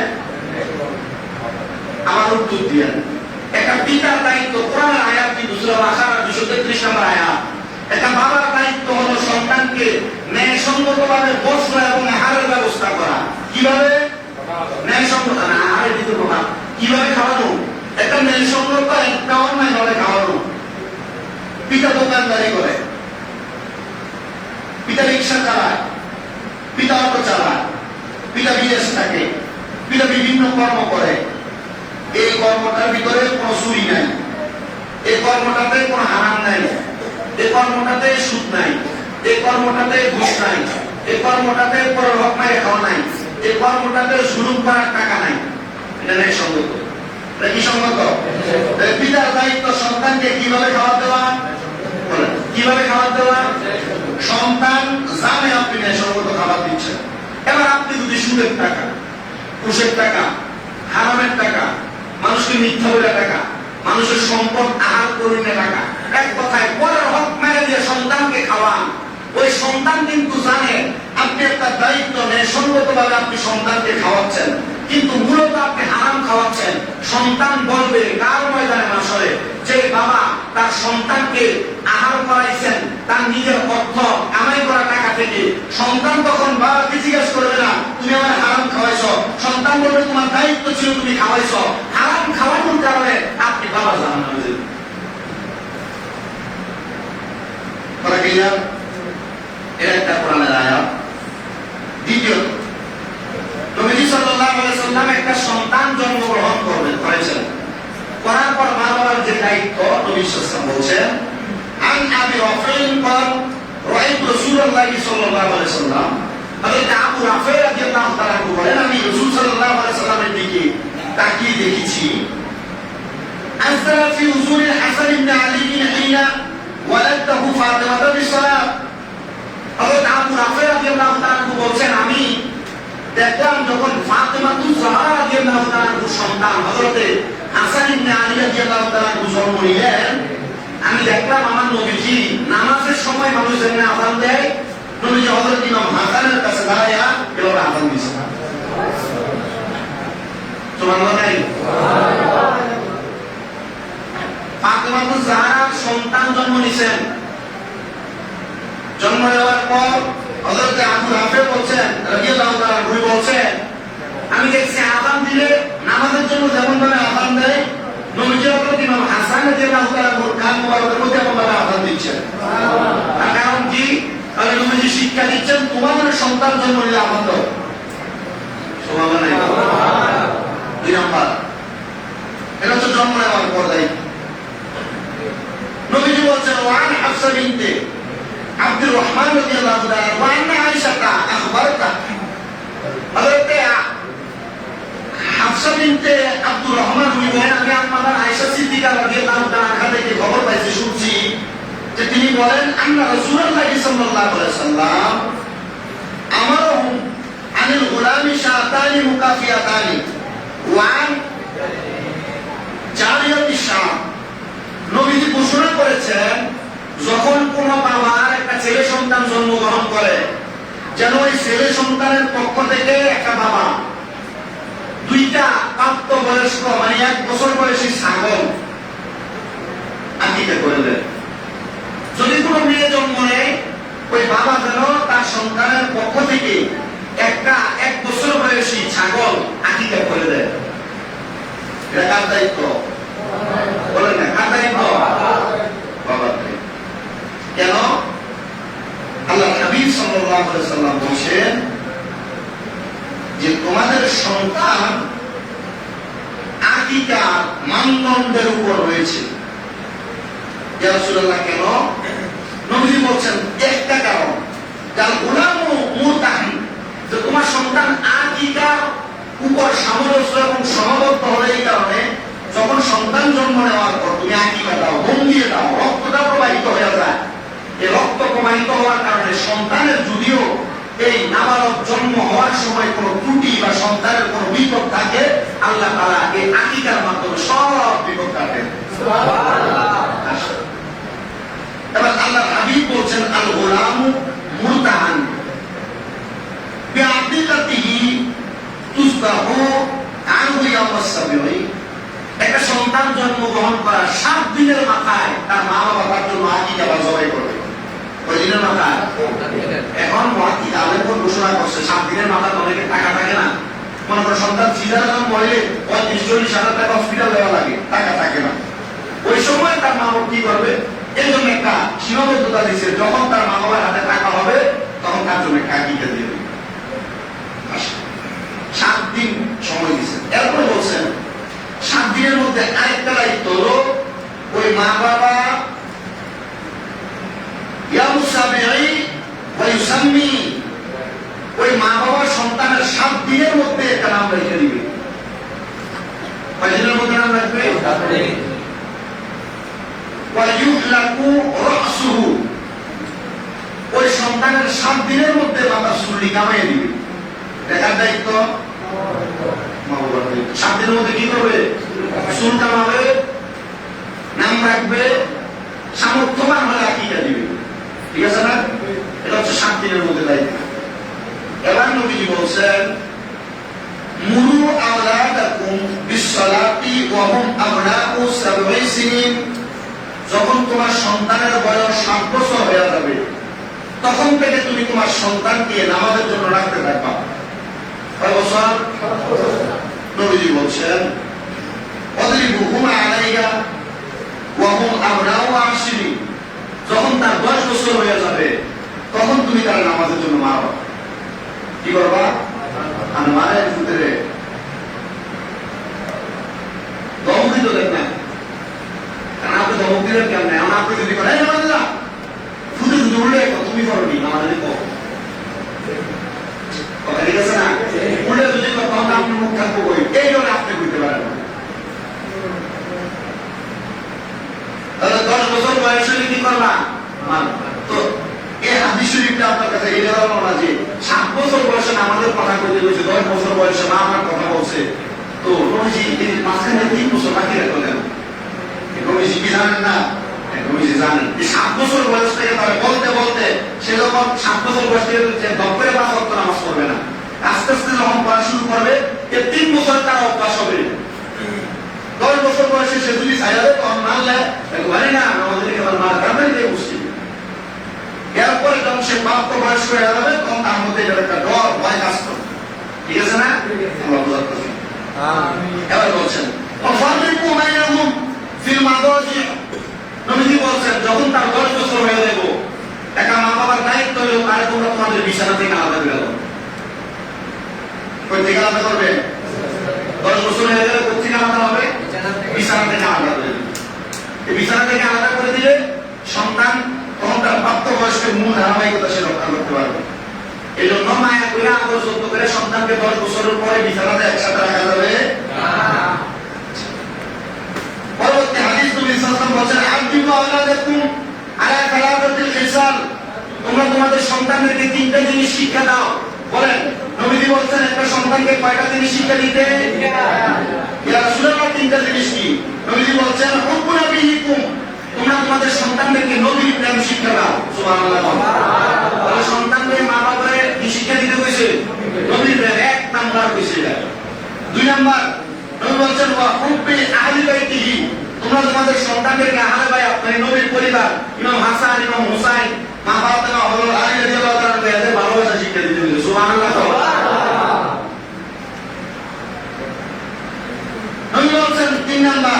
আমার উত্তর দিয়ে একটা পিতার দায়িত্ব, কোরআনের আয়াত কিন্তু সূরা বাকারা 233 নম্বর আয়াত। একটা বাবার দায়িত্ব হলো সন্তানকে ন্যায়সঙ্গত ভাবে বস্ত্র এবং আহারের ব্যবস্থা করা। কিভাবে? ন্যায়সঙ্গত না, আহারের ভিতর কথা কিভাবে খাওয়ানো, একটা ন্যায়সঙ্গত, একটা অন্যায় ভাবে খাওয়ানো। পিতা দোকানদারি করে, পিতা রিক্সা চালায়, পিতা অটো চালায়, পিতা বিদেশ থাকে, পিতা বিভিন্ন কর্ম করে। এই কর্মটার ভিতরে কোনো চুরি নাই, এই কর্মটাতে কোনো হারাম নাই, এই কর্মটাতে সুদ নাই, এই কর্মটাতে ঘুষ নাই, এই কর্মটাতে পরের হক মাইরে খাওয়া নাই, এই কর্মটাতে জুলুম করার টাকা নাই। এটা ন্যায়সঙ্গত, এটা কি সঙ্গত? পিতার দায়িত্ব সন্তানকে কিভাবে খাবার দেওয়া, কিভাবে খাবার দেওয়া। সন্তান জানে আপনি ন্যায়সঙ্গত খাবার দিচ্ছেন। এবার আপনি যদি সুদের টাকা, ঘুষের টাকা হারামের টাকা, মানুষকে মিথ্যা বলে টাকা, মানুষের সম্পদ আহার করে নিয়ে টাকা, এক কথায় পরের হক মেরে দিয়ে সন্তানকে খাওয়ান। ওই সন্তান কিন্তু জানে আপনি একটা দায়িত্ব ন্যায়সঙ্গত ভাবে আপনি সন্তানকে খাওয়াচ্ছেন, কিন্তু মূলত আপনি হারাম খাওয়াচ্ছেন। সন্তান বলবে কার ময়দানে মাসরে যে বাবা তার সন্তানকে আহার করাইছেন তার নিজের অর্থ কামাই করা টাকা থেকে। সন্তান তখন বাবাকে জিজ্ঞেস করবে না তুমি আমার হারাম খাওয়াইছ, সন্তান বলবে তোমার দায়িত্ব ছিল তুমি খাওয়াইছ। হারাম খাওয়ানোর কারণে আপনি বাবা জাহান্নামে যাবেন। কথা ক্লিয়ার? এটা একটা কোরআনের আয়াত। দ্বিতীয়, নবীজি সাল্লাল্লাহু আলাইহি সাল্লাম একটা সন্তান জন্মগ্রহণ করেছেন, করার পর মা বাবার যে দায়িত্ব নবী সাল্লাল্লাহু বলছেন আন আবি রাফি'in قال রাআইতু রাসূলুল্লাহ সাল্লাল্লাহু আলাইহি সাল্লাম, হযরত আবু রাফি' রাদিয়াল্লাহু তাআলা বলেন আমি রাসূল সাল্লাল্লাহু আলাইহি সাল্লামের দিকে তাকিয়ে দেখেছি আযরা ফি উযুরিল হাসান ইবনে আলী হিনা ওয়ালাদাহু ফাতিমা বিসসালাত। হযরত আবু রাফি' রাদিয়াল্লাহু তাআলা বলছেন আমি দেখলাম যখন ফাতিমা তুজহারা রাদিয়াল্লাহু তাআলার সন্তান হযরত হাসান ইবনে আলী রাদিয়াল্লাহু তাআলা জন্ম নিলেন, আমি দেখলাম আমার নবীজি নামাজের সময় মানুষ যেমন আযান দেয়, নবীজি হযরত ইমাম হাসানের কাছে দাঁড়ায়া এভাবে আযান দিয়েছেন। সুবহানাল্লাহ। ফাতিমা তুজহারার সন্তান জন্ম নিয়েছেন, জন্ম নেওয়ার পর হযরত আবু রাফি' বলছেন রাদিয়াল্লাহু তাআলা বলছেন আমি দেখছি আযান দিলে নামাজের জন্য যেমন ভাবে আযান দেয় নবীজি হযরত ইমাম হাসান রাদিয়াল্লাহু তাআলা কান মোবারকের মধ্যে এমন ভাবে আযান দিচ্ছেন। তার কারণ কি? তাহলে নবীজি শিক্ষা দিচ্ছেন তোমাদের সন্তান জন্ম নিলে আযান দাও। সুবহানাল্লাহ। দুই নাম্বার, এটা হচ্ছে জন্ম নেওয়ার পর দায়িত্ব। নবীজি বলছেন ওয়ান হাফসা বিনতে আব্দুর রহমান রাদিয়াল্লাহু তাআলা ওয়া আন্না আয়েশা আখবারতা, হযরত হাফসা বিনতে আব্দুর রহমান বলেন আমি আম্মা আয়েশা সিদ্দিকা রাদিয়াল্লাহু তাআলা থেকে খবর পাইছি, শুনছি যে তিনি বলেন আন্না রাসূলুল্লাহ সাল্লাল্লাহু আলাইহি ওয়াসাল্লাম আমারহুম আনিল গুলামি শাতানি মুকাফিয়াতানি ওয়া জারিয়াতি শাম। নবীজি ঘোষণা করেছেন যখন কোন বাবার একটা ছেলে সন্তান জন্মগ্রহণ করে যেন ওই ছেলে সন্তানের পক্ষ থেকে একটা বাবা দুইটা প্রাপ্তবয়স্ক মানে 1 বছর বয়সী ছাগল আকিকা করে দেয়। যদি কোনো মেয়ে জন্ম নেয় ওই বাবা যেন তার সন্তানের পক্ষ থেকে একটা 1 বছর বয়সী ছাগল আকিকা করে দেয়। এটা কার দায়িত্ব? বলেন না কার দায়িত্ব? বাবার দায়িত্ব। কেন? আল্লাহ হাবিব সাল্লাল্লাহু আলাইহি ওয়াসাল্লাম বলেন যে তোমাদের সন্তান আকিকার মানদণ্ডের উপর রয়েছে। ইয়া রাসূলুল্লাহ কেন? নবীজি বলেন একটা কারণ যার গোলাম মুরতাহিন, যে তোমার সন্তান আকিকার উপর সামঞ্জস্য এবং সহবদ্ধ হলে এই কারণে যখন সন্তান জন্ম নেওয়ার পর তুমি আকিকা দাও, হোম দিয়ে দাও, রক্তটা প্রবাহিত হয়ে যায়। এই রক্ত প্রবাহিত হওয়ার কারণে সন্তানের যদিও এই নাবালক জন্ম হওয়ার সময় কোনো ত্রুটি বা সন্তানের কোনো বিপদ থাকে আল্লাহ তাআলা এই আকিকার মাধ্যমে সব বিপদ কাটেন। সুবহানাল্লাহ। এবার আল্লাহ হাবিব বলছেন আল গোলামু মুরতাহান বিআকিকাতিহি তুসবাহু আনহু ইয়াউমাস সাবিঈ। একটা সন্তান জন্মগ্রহণ করার 7 দিনের মাথায় তার মা বাবা তার জন্য আকিকা বা জবাই করবে। ওই দিনের মাথায় এখন আকিকা আলেমগণ ঘোষণা করছে 7 দিনের মাথায় অনেকে টাকা থাকে না, মনে করো সন্তান সিজার মরলে 35-40 হাজার টাকা হসপিটাল দেওয়া লাগে, টাকা থাকে না। ওই সময় তার মা বাবা কি করবে? এই জন্য একটা সীমাবদ্ধতা দিচ্ছে, যখন তার মা বাবার হাতে টাকা হবে তখন তার জন্য একটা আকিকা দিয়ে দেবে। 7 দিন সময় দিচ্ছে। এরপর বলছেন 7 দিনের মধ্যে আরেকটা দায়িত্ব হলো ওই মা বাবা ওই মা বাবার সন্তানের 7 দিনের মধ্যে একটা নাম রেখে দিবে। কয় দিনের মধ্যে নাম রাখবে? ওই সন্তানের 7 দিনের মধ্যে মাথা চুল্লি কামাইয়ে দিবে। দেখার দায়িত্ব মা বাবার দায়িত্ব। 7 দিনের মধ্যে কি করবে? চুল কামাবে, নাম রাখবে, সামর্থ্যবান হলে আকিকা দিবে। ঠিক আছে না? এটা হচ্ছে 7 দিনের মধ্যে দায়িত্ব। এবার নবীজি বলছেন মুরু আওলাদাকুম বিসসালাতি ওয়া হুম আবনাউ 7 সিনিন, যখন তোমার সন্তানের বয়স 7 বছর হয়ে যাবে তখন থেকে তুমি তোমার সন্তানকে নামাজের জন্য রাখতে থাকবা। কয় বছর? নবীজি বলছেন ওয়াদরিবুহুম আলাইহা ওয়া হুম আবনাউ 10 সিনিন, যখন তার 10 বছর হয়ে যাবে তখন তুমি তার নামাজের জন্য মারবা। কি করবা? আর মায়ের ভিতরে দমকি তো দেখ না, কারণ আপনি দমক দিলেন কেমন? এখন আপনি যদি করেন ফুটে যদি উল্লে তুমি করবি আমাদের কথা ঠিক আছে না? উল্লে যদি তখন আপনি মুখ থাকবো বই, এই জন্য আপনি বুঝতে পারেন না। তাহলে 10 বছর বয়স হলে কি করবা? তো এই হাদিস শরীফটা আপনার কাছে এই ধরনের না যে 7 বছর বয়সে আমাদের কথা কইতে বলছে, 10 বছর বয়সে মা আমার কথা বলছে, তো নবীজি এই মাঝখানে 3 বছর বাকি রাখলেন। নবীজি কি জানেন না? নবীজি জানেন যে 7 বছর বয়স থেকে তারা বলতে বলতে সে যখন 7 বছর বয়স থেকে দপ্তরে 5 ওয়াক্ত নামাজ পড়বে না, আস্তে আস্তে যখন পড়া শুরু করবে এর 3 বছর তারা অভ্যাস হবে। 10 বছর বয়সে সে যদি চাইলে তখন মানলে একবারে না আমাদের এবার মার কারণে দিয়ে বুঝছি। এরপরে যখন সে প্রাপ্ত বয়স্ক হয়ে যাবে তখন তার মধ্যে একটা ডর ভয় কাজ করবে। ঠিক আছে না? আমরা বুঝাচ্ছি। এবার বলছেন নবীজি বলছেন যখন তার 10 বছর হয়ে যাব একটা মা বাবার দায়িত্ব হলো আর তোমরা তোমাদের বিছানা থেকে আলাদা করে দাও। কই থেকে আলাদা করবে? 10 বছর হয়ে গেলে কোথা থেকে আলাদা হবে? বিছানা থেকে আলাদা করে দিবে। এই বিছানা থেকে আলাদা করে দিলে সন্তান তখন তার প্রাপ্তবয়স্কের মূল ধারাবাহিকতা সে রক্ষা করতে পারবে। এই জন্য মায়া করে আদর যত্ন করে সন্তানকে 10 বছরের পরে বিছানাতে একসাথে রাখা যাবে না। পরবর্তী হাদিস নবী সাল্লাল্লাহু আলাইহি ওয়াসাল্লাম বলেন আদিবু আওলাদাকুম আলা সালাতাতিল খিসাল, তোমরা তোমাদের সন্তানদেরকে 3টা জিনিস শিক্ষা দাও। বলেন নবীজি বলেন একটা সন্তানকে কয়টা জিনিস শিক্ষা দিতে? ইয়া রাসূলুল্লাহ 3টা জিনিস কি? নবীজি বলেন হুব্বুনা বিহিকুম, তোমরা তোমাদের সন্তানদেরকে নবীর প্রেম শিক্ষা দাও। সুবহানাল্লাহ। তাহলে সন্তানকে মা বাবারে কি শিক্ষা দিতে কইছে? নবীর প্রেম 1 নাম্বার কইছে। 2 নাম্বার নবী বলেন ওয়া হুব্বি আহলি বাইতিহি, তোমরা তোমাদের সন্তানদেরকে আহলে বাইত মানে নবীর পরিবার ইমাম হাসান ইমাম হুসাইন মা ফাতেমা হযরত আলী রাদিয়াল্লাহু তাআলা এদের ভালোবাসা শিক্ষা দিতে কইছে। সুবহানাল্লাহ। নবী বলেন 3 নাম্বার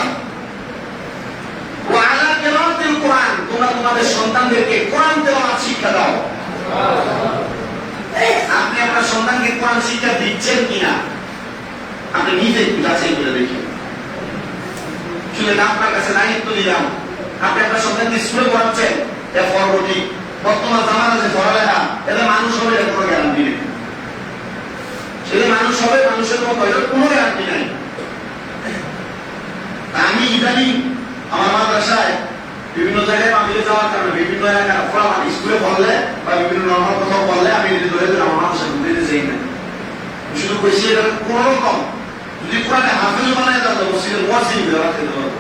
ওয়া আলা কিরাআতিল কুরআন, তোমরা তোমাদের সন্তানদেরকে কোরআন তেলাওয়াত শিক্ষা দাও। আপনি আপনার সন্তানকে কোরআন শিক্ষা দিচ্ছেন কিনা আপনি নিজে যাচাই করে দেখুন। শুনে আপনার কাছে দায়িত্ব দিলাম, আপনি আপনার সন্তানকে স্কুলে পড়াচ্ছেন, এর পরবর্তী বর্তমান জামানা যে পড়ালেখা এতে মানুষ হবে এর কোনো গ্যারান্টি নেই। সেটা মানুষ হবে মানুষের মতো এর কোনো গ্যারান্টি নাই। আমি ইদানিং আমার মাদ্রাসায় বিভিন্ন জায়গায় মাহফিলে যাওয়ার কারণে বিভিন্ন এলাকার স্কুলে পড়লে বা বিভিন্ন নরমাল কোথাও পড়লে আমি ধরে ধরে আমার মাদ্রাসা ঢুকতে চাই না। শুধু কইছি এটা কোন রকম যদি কোরআনে হাফেজ বানায় তাহলে মসজিদের ওয়াজিব ব্যবহার খেতে পারবো,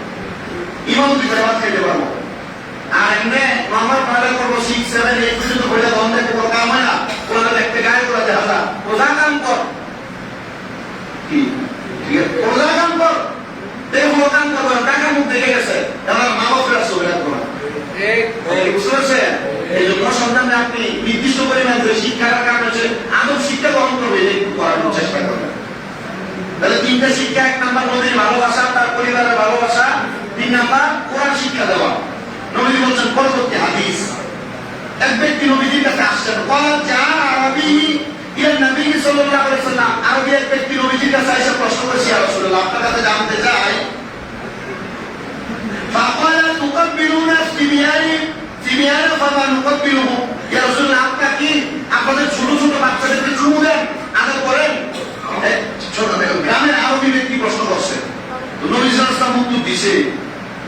ইমামতি ব্যবহার খেতে পারবো। আর এমনি নরমাল পড়ালে করবো 6, 7, 8 পর্যন্ত পড়লে তখন দেখতে কোনো কাম হয় না। কোরআনে দেখতে গায়ে করা যায় হাজার প্রজা কাম কর কি ঠিক আছে প্রজা কাম কর দেখো কাম করবো টাকা মুখ দেখে গেছে আমার মা বাপরা ছবি রাখবো না। বুঝতে পারছেন? এই জন্য সন্তানরা আপনি নির্দিষ্ট পরিমাণ শিক্ষার কারণ হচ্ছে আদব শিক্ষা গ্রহণ করবে একটু করানোর চেষ্টা করবেন। তাহলে 3টা শিক্ষা, 1 নাম্বার নবীর ভালোবাসা, তার পরিবারের ভালোবাসা, 3 নাম্বার কোরআন শিক্ষা দেওয়া। নবী বলছেন পরবর্তী হাদিস এক ব্যক্তি নবীজির কাছে আসছেন, ক্বালা জা আরাবী ইলা নবী সাল্লাল্লাহু আলাইহি ওয়াসাল্লাম, আরবি এক ব্যক্তি নবীজির কাছে এসে প্রশ্ন করেছে, ইয়া রাসূলুল্লাহ আপনার কাছে জানতে চাই ফাকালা তুকাব্বিলুনা সিবিয়ানা ফামা নুকাব্বিলুহু, ইয়া রাসূলুল্লাহ আপনি কি আপনাদের ছোট ছোট বাচ্চাদেরকে চুমু দেন, আদর করেন? ছোট গ্রামের আরবি ব্যক্তি প্রশ্ন করছে, নবী সাল্লাল্লাহু আলাইহি ওয়াসাল্লাম উত্তর দিয়েছে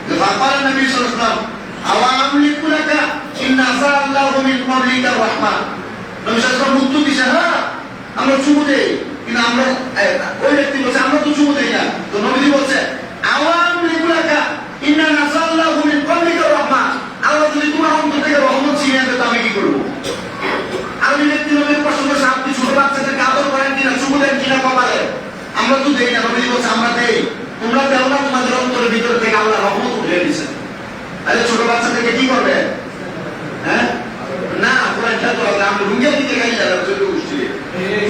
যে ফাকালা নবী সাল্লাল্লাহু আলাইহি ওয়াসাল্লাম আওয়া আমলিকু লাকা ইন্না আল্লাহু মিন ক্বাবলিকা রাহমা, নবী সাল্লাল্লাহু আলাইহি ওয়াসাল্লাম উত্তর দিয়েছে হ্যাঁ আমরা চুমু দেই, কিন্তু আমরা ওই ব্যক্তি বলছে আমরা তো চুমু দেই না, কেন? নবীজি বলছে আমরা দেই, তোমরা দেও না, তোমাদের অন্তরের ভিতর থেকে আল্লাহ রহমত উঠিয়ে দিয়েছেন। তাহলে ছোট বাচ্চাদেরকে কি করবে? হ্যাঁ না, ওরা খেলতে হবে, আমি রুঙ্গের দিকে খাই যাবে চলে গোষ্ঠী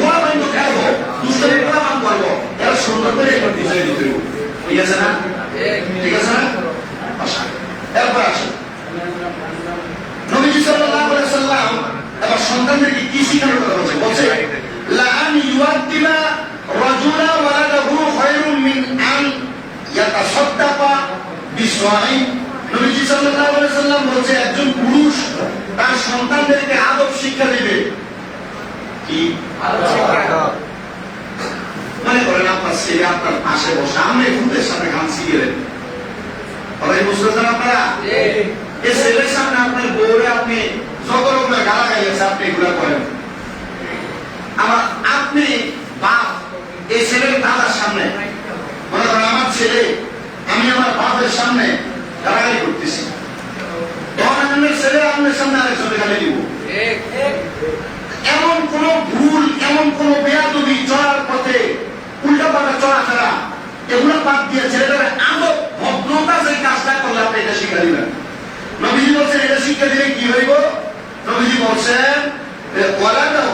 ওরা বাইন্দ খেলবো, দুষ্টামি করা মান করবো, এরা সুন্দর করে একবার বিষয় দিতে হবে। ঠিক আছে না? ঠিক আছে না? এরপর আসে নবীজি সাল্লাল্লাহু আলাইহি সাল্লাম এবার সন্তানদেরকে কি শিখানোর কথা বলছে? বলছে লাআন ইউআদ্দিমা রাজুলা ওয়ালাদাহু খায়রুম মিন আন ইয়াতাসাদ্দাকা বিসওয়াই। নবীজি সাল্লাল্লাহু আলাইহি সাল্লাম বলছে একজন পুরুষ তার সন্তানদেরকে আদব শিক্ষা দেবে। কি আদব শিক্ষা? মনে করেন আপনার ছেলে আপনার পাশে বসে, আপনি খুদের সাথে গান শিখেলেন, সবাই বুঝতে পারছেন আপনারা? এই ছেলের সামনে আপনার বউরে আপনি যত রকমের গালা গাইছে আপনি এগুলা করেন। আবার আপনি বাপ এই ছেলের দাদার সামনে, মনে করেন আমার ছেলে আমি আমার বাপের সামনে গালাগালি করতেছি, তখন আপনার ছেলে আপনার সামনে আরেকজনে গালি দিব। এমন কোন ভুল, এমন কোন বেয়াদবি চলার পথে উল্টা পাল্টা চলাফেরা, এগুলো বাদ দিয়ে ছেলেদের আদব ভদ্রতা যে কাজটা করলে আপনি এটা শিক্ষা দিবেন। নবীজি বলছেন এটা শিক্ষা দিলে কি হইব? নবীজি বলছেন ওয়ালাদাহু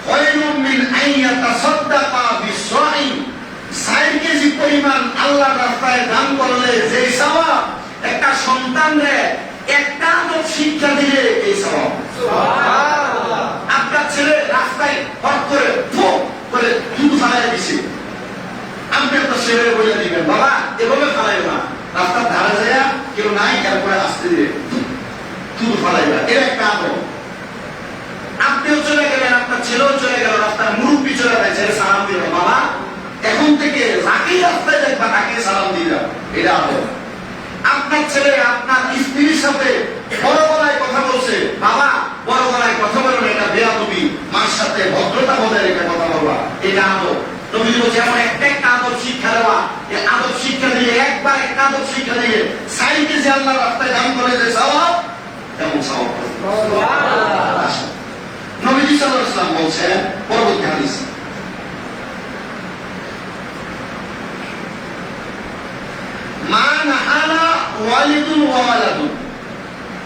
খায়রুম মিন আন ইয়াতাসাদ্দাকা বিসওয়াই। ৬০ কেজি পরিমাণ আল্লাহর রাস্তায় দান করলে যে সওয়াব, একটা সন্তানরে একটা আদব শিক্ষা দিলে এই সওয়াব। সুবহানাল্লাহ। আপনার ছেলে রাস্তায় হট করে ফুক করে থুতু ফালাইয়া দিছে, আপনি আপনার ছেলে বলে দিবেন বাবা এভাবে ফালাইও না, রাস্তার ধারে যায় কেউ নাই এরপরে আসতে দিয়ে থুতু ফালাইবা, এটা একটা আদব। আপনিও চলে গেলেন, আপনার ছেলেও চলে গেল, রাস্তার মুরব্বী চলে গেছে, সালাম দিল বাবা, এখন থেকে যাকেই রাস্তায় দেখবা তাকে সালাম দিবা, এটা আদব। আপনার ছেলে আপনার স্ত্রীর সাথে বড় গলায় কথা বলছে, বাবা বড় গলায় কথা বলো না, এটা বেয়াদবি, মার সাথে ভদ্রতা বজায় রেখে কথা বলবা, এটা আদব। নবীজি বলছে এমন একটা আদব শিক্ষা দেওয়া, এই আদব শিক্ষা দিয়ে একবার একটা আদব শিক্ষা দিয়ে ৬০ কেজি আল্লাহর রাস্তায় দান করে যে সওয়াব, তেমন সওয়াব। সুবহানাল্লাহ। নবীজি সাল্লাল্লাহু আলাইহি ওয়াসাল্লাম বলছেন পরবর্তী হাদিস, মা নাহালা ওয়ালিদুন ওয়া ওয়ালাদুন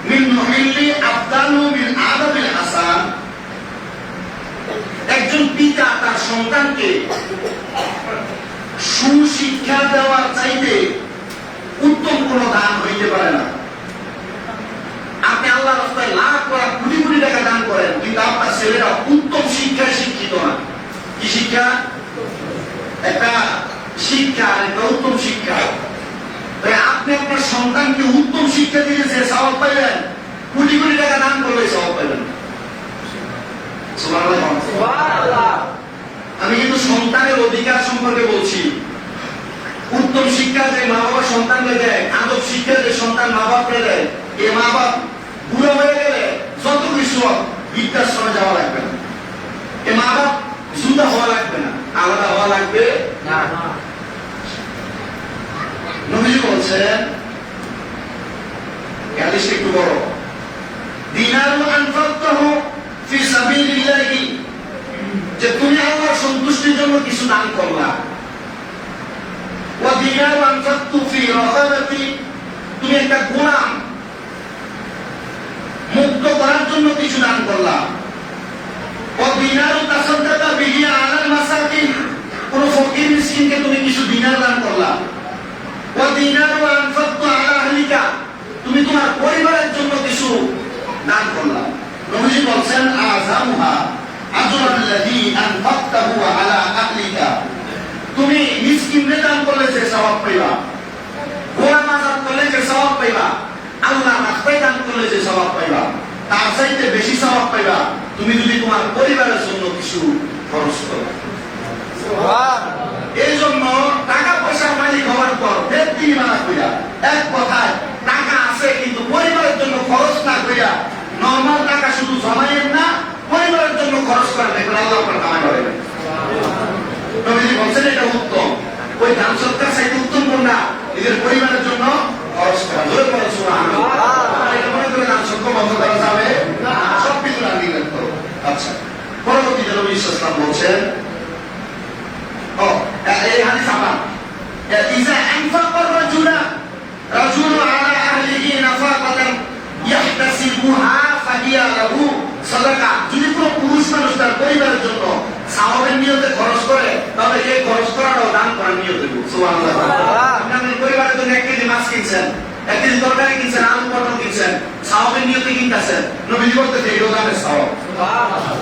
মিন মুহিল্লি আফদালু মিন আদাবিল হাসান। একজন পিতা তার সন্তানকে সুশিক্ষা দেওয়ার চাইতে উত্তম কোন দান হইতে পারে না। আপনি আল্লাহর রাস্তায় লাখ লাখ কোটি কোটি টাকা দান করেন, কিন্তু আপনার ছেলেরা উত্তম শিক্ষায় শিক্ষিত না। কি শিক্ষা? একটা শিক্ষা, একটা উত্তম শিক্ষা। তাই আপনি আপনার সন্তানকে উত্তম শিক্ষা দিলে যে সওয়াব পাইবেন, কোটি কোটি টাকা দান করলে সওয়াব পাইবেন। সুবহানাল্লাহ। আমি কিন্তু সন্তানের অধিকার সম্পর্কে বলছি। উত্তম শিক্ষা যে মা বাবা সন্তানকে দেয়, আদব শিক্ষা যে সন্তান মা বাপকে দেয়, এ মা বাপ বুড়ো হয়ে গেলে যত কিছু বৃদ্ধাশ্রমে যাওয়া লাগবে না, এ মা বাপ জুদা হওয়া লাগবে না, আলাদা হওয়া লাগবে না। নবীজি বলছেন, হাদিসটা একটু বড়, দিনারু আনফাকতাহু ফি সাবিলিল্লাহি, যে তুমি আল্লাহর সন্তুষ্টির জন্য কিছু দান করলা। ওয়া দিনারু আনফাকতু ফি রাকাবাতি, তুমি একটা গোলাম মুক্ত করার জন্য কিছু দান করলা। ওয়া দিনারু তাসাদ্দাকা বিহি আলাল মাসাকিন, কোন ফকির মিসকিনকে তুমি কিছু দিনার দান করলা। ওয়া দিনারু আনফাকতু আলা আহলিকা, তুমি তোমার পরিবারের জন্য কিছু দান করলা। নবীজি বলছেন আযামুহা আজরুল্লাযী আনফাকতাহু আলা আহলিকা, তুমি মিসকিনকে দান করলে যে সওয়াব পাইবা, গোলাম আযাদ করলে যে সওয়াব পাইবা, আল্লাহর রাস্তায় দান করলে যে সওয়াব পাইবা, তার চাইতে বেশি সওয়াব পাইবা তুমি যদি তোমার পরিবারের জন্য কিছু খরচ করো। সুবহানাল্লাহ। এই জন্য টাকা পয়সার মালিক হওয়ার পর ব্যক্তি মানা কইরা, এক কথায় টাকা আছে কিন্তু পরিবারের জন্য খরচ না কইরা, নরমাল টাকা শুধু জমাইয়েন না, পরিবারের জন্য খরচ করেন, দেখবেন আল্লাহ আপনার কামাই করবেন। নবীজি বলছেন এটা উত্তম। ওই দান সৎকার চাইতে উত্তম কোনটা? নিজের পরিবারের জন্য খরচ করা। ধরে পড়ো সুবহানাল্লাহ। এটা মনে করে দান সৎকার বন্ধ করা যাবে না, সব কিছু দান দিবেন তো। আচ্ছা, পরবর্তীতে নবী সাল্লাল্লাহু আলাইহি ওয়াসাল্লাম বলছেন, এই হাদিস ইজা আনফাকা রাজুলা আলা আহলিহি নাফাকাতান ইয়াহতাসিবুহা ফাহিয়া লাহু সাদাকা। যদি কোনো পুরুষ মানুষ তার পরিবারের জন্য সাওয়াবের নিয়তে খরচ করে, তাহলে এই খরচ করাটাও দান করার নিয়ত হইব। সুবহানাল্লাহ। আপনি আপনার পরিবারের জন্য 1 কেজি মাছ কিনছেন, 1 কেজি তরকারি কিনছেন, আলু পটল কিনছেন, সাওয়াবের নিয়তে কিনতেছেন, নবীজি বলতেছে এই দানের সওয়াব। সুবহানাল্লাহ।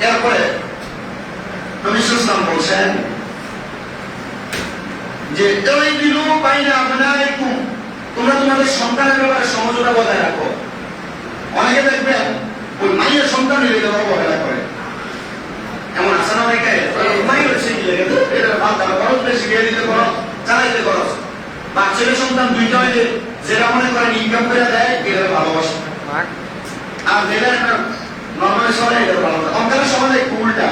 এরপরে নবী সাল্লাল্লাহু আলাইহি ওয়াসাল্লাম বলছেন যে তাইদিলু বাইনা আবনাইকুম, তোমরা তোমাদের সন্তানের ব্যাপারে সমঝোতা বজায় রাখো। অনেকে দেখবেন ওই মায়ের সন্তানের এটা অবহেলা করে, এমন আছে না অনেকে, মায়ের শিখে লেগে এটা ভালো খরচ বেশি গিয়ে দিতে খরচ, চালাইতে খরচ, বা ছেলে সন্তান দুইটা হইলে যেটা মনে করেন ইনকাম করে দেয় এটা ভালোবাসে, আর যেটা নর্মালি সবাই এটা ভালো। অঙ্কের সমাজে একটু উল্টা,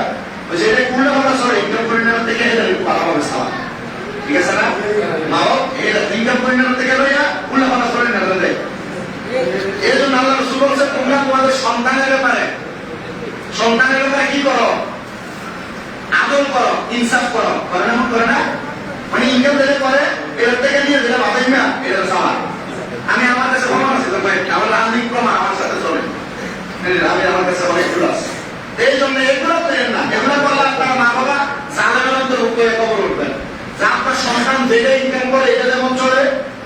যেটা উল্টা ভালো সবাই ইনকাম করে নেওয়ার থেকে এটা একটু ভালোভাবে চালা, ঠিক আছে না? মা বাপ এটা ইনকাম করে নেওয়ার থেকে লইয়া উল্টা ভালো সবাই নেওয়া দেয়। এই জন্য আল্লাহ রাসূল বলেছেন তোমরা তোমাদের সন্তানের ব্যাপারে কি করো? আদর করো, ইনসাফ করো। করে না? করে না? মানে ইনকাম দিলে করে এর থেকে নিয়ে যেটা ভাবাই না এটা সামাল। আমি আমার কাছে প্রমাণ আছে, আমার রাজনীতি প্রমাণ আমার সাথে চলে, আমি আমার কাছে অনেক গুলো আছে। এই জন্য এগুলো করেন না, এগুলো করলে আপনার মা বাবা জানাবেন উপরে কবর উঠবেন। যা আপনার সন্তান যেটা ইনকাম করে এটা যেমন চলে,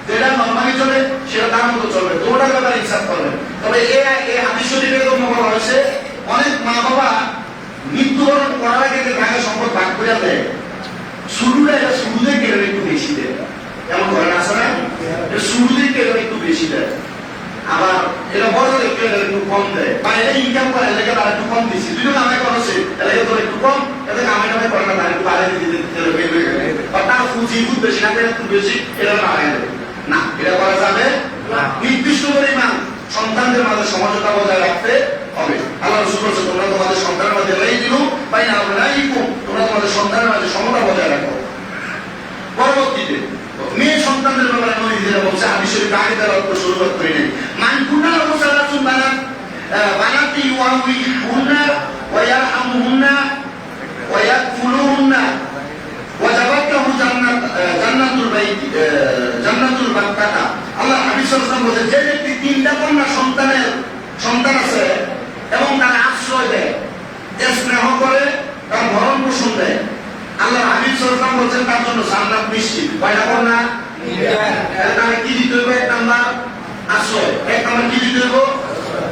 যেটা নর্মালি চলে সেটা তার মতো চলবে, তোমরা ব্যাপারে ইনসাফ করবেন। তবে এই হাদিস শরীফে বলা হয়েছে অনেক মা বাবা মৃত্যুবরণ করার আগে যে ভাগে সম্পদ ভাগ করে দেয়, শুরুটা এটা শুরুতে কেউ একটু বেশি দেয়, এমন ধরেন আছে না? শুরুতে কেউ একটু বেশি দেয়, আবার এটা বড় কেউ একটু কম দেয়, বা এটা ইনকাম করে এলাকা তারা একটু কম দিচ্ছি, দুটো কামাই করেছে এলাকা তোর একটু কম, এতে কামাই টামাই করে না তার একটু বাড়াই দিতে, বা তার পুঁজি খুব বেশি না একটু বেশি এটা বাড়াই দেবে না, এটা করা যাবে না। নির্দিষ্ট পরিমাণ সন্তানদের মাঝে সমঝোতা বজায় রাখতে হবে। আল্লাহ রাসূল বলেছেন তোমরা তোমাদের সন্তানের মাঝে দিলু বাইনা আবনাইকুম, তোমরা তোমাদের সন্তানের মাঝে সমতা বজায় রাখো। পরবর্তীতে মেয়ে সন্তানদের ব্যাপারে নবী যেটা বলছে হাদিস শরীফে আগে তার অর্থ শুরু করে নেই, মান কুনা মুসালাতুন বানাত বানাতি ওয়াহুন্না ওয়া ইয়ারহামুহুন্না ওয়া ইয়াকফুলুহুন্না ওয়া যাবাতাহু জান্নাতুল বাইত জান্নাতুল বাক্কাতা। আল্লাহ হাবিব সাল্লাল্লাহু আলাইহি ওয়াসাল্লাম বলেন যে ব্যক্তি 3টা কন্যা সন্তান আছে এবং তার আশ্রয় দেয়, স্নেহ করে, তার ভরণ পোষণ দেয়, আল্লাহ হাবিব সাল্লাল্লাহু আলাইহি ওয়াসাল্লাম বলেন তার জন্য জান্নাত নিশ্চিত। কয়টা কন্যা? তাহলে কি দিতে হবে? 1 নাম্বার আশ্রয়, 1 নাম্বার কি দিতে হবে?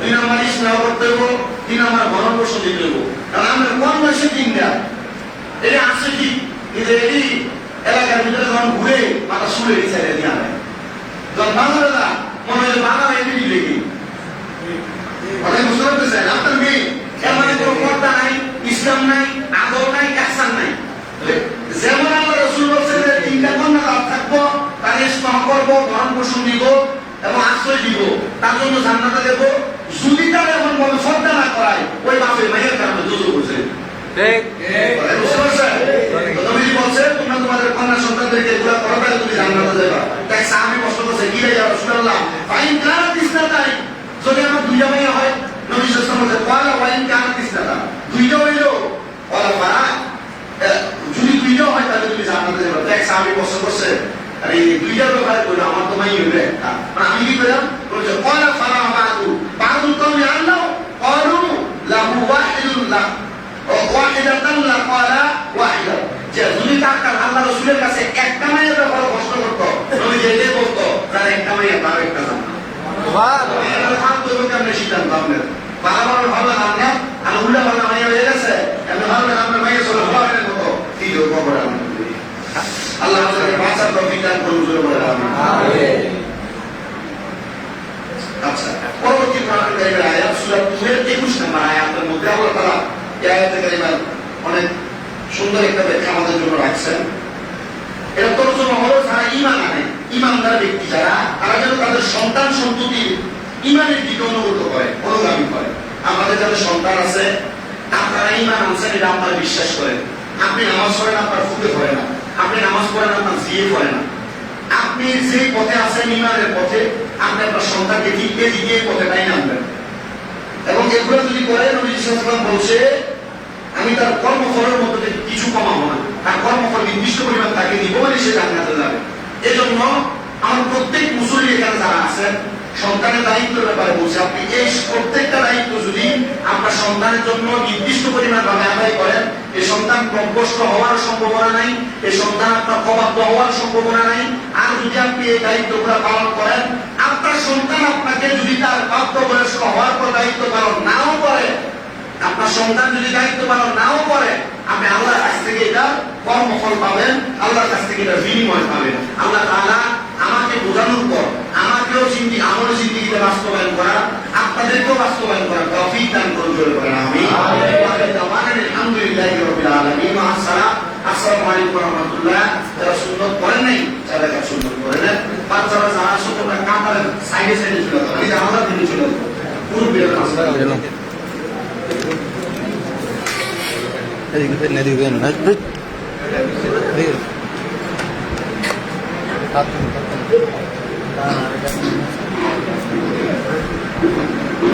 2 নাম্বার স্নেহ করতে হবে, 3 নাম্বার ভরণ পোষণ দিতে হবে। কারণ আমরা কোন মাসে 3টা এটা আছে কি যে এই এলাকার ভিতরে যখন ঘুরে মাথা শুলে ছেড়ে দিয়ে আনে, যখন বাংলা মনে হয় বাংলা এমনি লেগে অনেক বুঝতে পারতেছেন আপনার মেয়ে এর মানে কোনো পর্দা নাই, ইসলাম নাই, আদর নাই, কাসান নাই। যেমন আল্লাহ রাসূল বলেছেন যে 3টা কন্যা থাকবো, তার স্নেহ করবো, ভরণ পোষণ দিব এবং আশ্রয় দিব, তার জন্য জান্নাতে দেব। যদি তার এমন ভাবে শ্রদ্ধা না করায় ওই বাপের মায়ের কারণে দুজো করছে, বুঝতে পারছেন? নবী বলছে তোমরা তোমাদের কন্যা সন্তানদেরকে এগুলা করো তাহলে তুমি জান্নাতে যাবে। তাই সাহাবী প্রশ্ন করছে কি রে ইয়া রাসূলুল্লাহ, ফাইন কানাত ইসনাতাই, যদি আমার 2টা মেয়ে হয়, নবী সাল্লাল্লাহু আলাইহি ওয়াসাল্লাম বলেন ওয়ালা ওয়াইন কানাত ইসনাতা, 2টা হইলো ওয়ালা ফারা, যদি 2টা হয় তাহলে তুমি জান্নাতে যাবে। তাই সাহাবী প্রশ্ন করছে আরে 2টার ব্যাপারে কইলো আমার তো মাই হইবে একটা, মানে আমি কি কইলাম? বলছে ওয়ালা ফারা বাদু কওমি আল্লাহ ক্বালু লাহু ওয়াহিদুন লা ওয়াহিদাতান লা ক্বালা ওয়াহিদা, যে যদি তার আল্লাহ রাসূলের কাছে একটা মায়ের ব্যাপারে প্রশ্ন করতো নবী যেটা বলতো তার একটা মায়ের তার একটা জান্নাত। সুবহানাল্লাহ। এর হাত ধরে কেমনে সিদ্ধান্ত আপনার বারবার ভালো না, আর উল্টা ভালো মাইয়া হয়ে গেছে, এমন ভালো আপনার মায়ের সরে ভালো মতো কি খবর আল্লাহ আমাদেরকে বাঁচার তৌফিক দান করুন, জোরে বলে আমিন। আচ্ছা, পরবর্তী কোরআন কারীমের আয়াত সূরা নূরের 21 নম্বর আয়াতের মধ্যে আল্লাহ তাআলা এই আয়াতে কারিমার অনেক সুন্দর একটা ব্যাখ্যা আমাদের জন্য রাখছেন। এটা তর্জমা হলো যারা ঈমান আনে, ঈমানদার ব্যক্তি যারা, তারা যেন তাদের সন্তান সন্ততির ঈমানের দিকে অনুগত করে, অনুগামী করে। আমাদের যাদের সন্তান আছে আপনারা ঈমান আনছেন এটা আপনারা বিশ্বাস করেন, আপনি নামাজ পড়েন আপনার ফুটে পড়ে না, আপনি নামাজ পড়েন আপনার জিয়ে পড়ে না, আপনি যে পথে আছেন ঈমানের পথে, আপনি আপনার সন্তানকে দিকে দিকে পথে তাই নামবেন। এবং এগুলো যদি করেন নবী সাল্লাল্লাহু আলাইহি ওয়াসাল্লাম বলছে যে 3টা কন্যা সন্তান আমি তার কর্মফলের মধ্যে থেকে কিছু কমাবো না, তার কর্মফল নির্দিষ্ট পরিমাণ তাকে দিব, বলে সে জান্নাতে যাবে। এজন্য আমার প্রত্যেক মুসল্লি এখানে যারা আছেন, সন্তানের দায়িত্বের ব্যাপারে বলছি, আপনি এই প্রত্যেকটা দায়িত্ব যদি আপনার সন্তানের জন্য নির্দিষ্ট পরিমাণ ভাবে আদায় করেন, এই সন্তান প্রভ্রষ্ট হওয়ার সম্ভাবনা নাই, এই সন্তান আপনার অবাধ্য হওয়ার সম্ভাবনা নাই। আর যদি আপনি এই দায়িত্বগুলো পালন করেন, আপনার সন্তান আপনাকে যদি তার প্রাপ্তবয়স্ক হওয়ার পর দায়িত্ব পালন নাও করে, আপনার সন্তান যদি দায়িত্ব পালন নাও করে, আপনি আল্লাহর কাছ থেকে এটা কর্মফল পাবেন, আল্লাহর কাছ থেকে এটা বিনিময় পাবেন। আল্লাহ তাআলা আমাকে বোঝানোর পর আমাকেও আমারও জিন্দেগিতে বাস্তবায়ন করা, আপনাদেরকেও বাস্তবায়ন করা তৌফিক দান করুন, জোরে বলেন আমিন। আলহামদুলিল্লাহি রাব্বিল আলামিন। আসসালামু আলাইকুম ওয়া রাহমাতুল্লাহ। যারা সুন্নাত করেন নাই, যারা সুন্নাত করেন, বাচ্চারা যারা আসো তোমরা কাতারের সাইডে সাইডে চলে যাও, আমি আমাদের দিকে চলে যাবো, পুরো বের আসবে। Nadi guen na prit. Hat.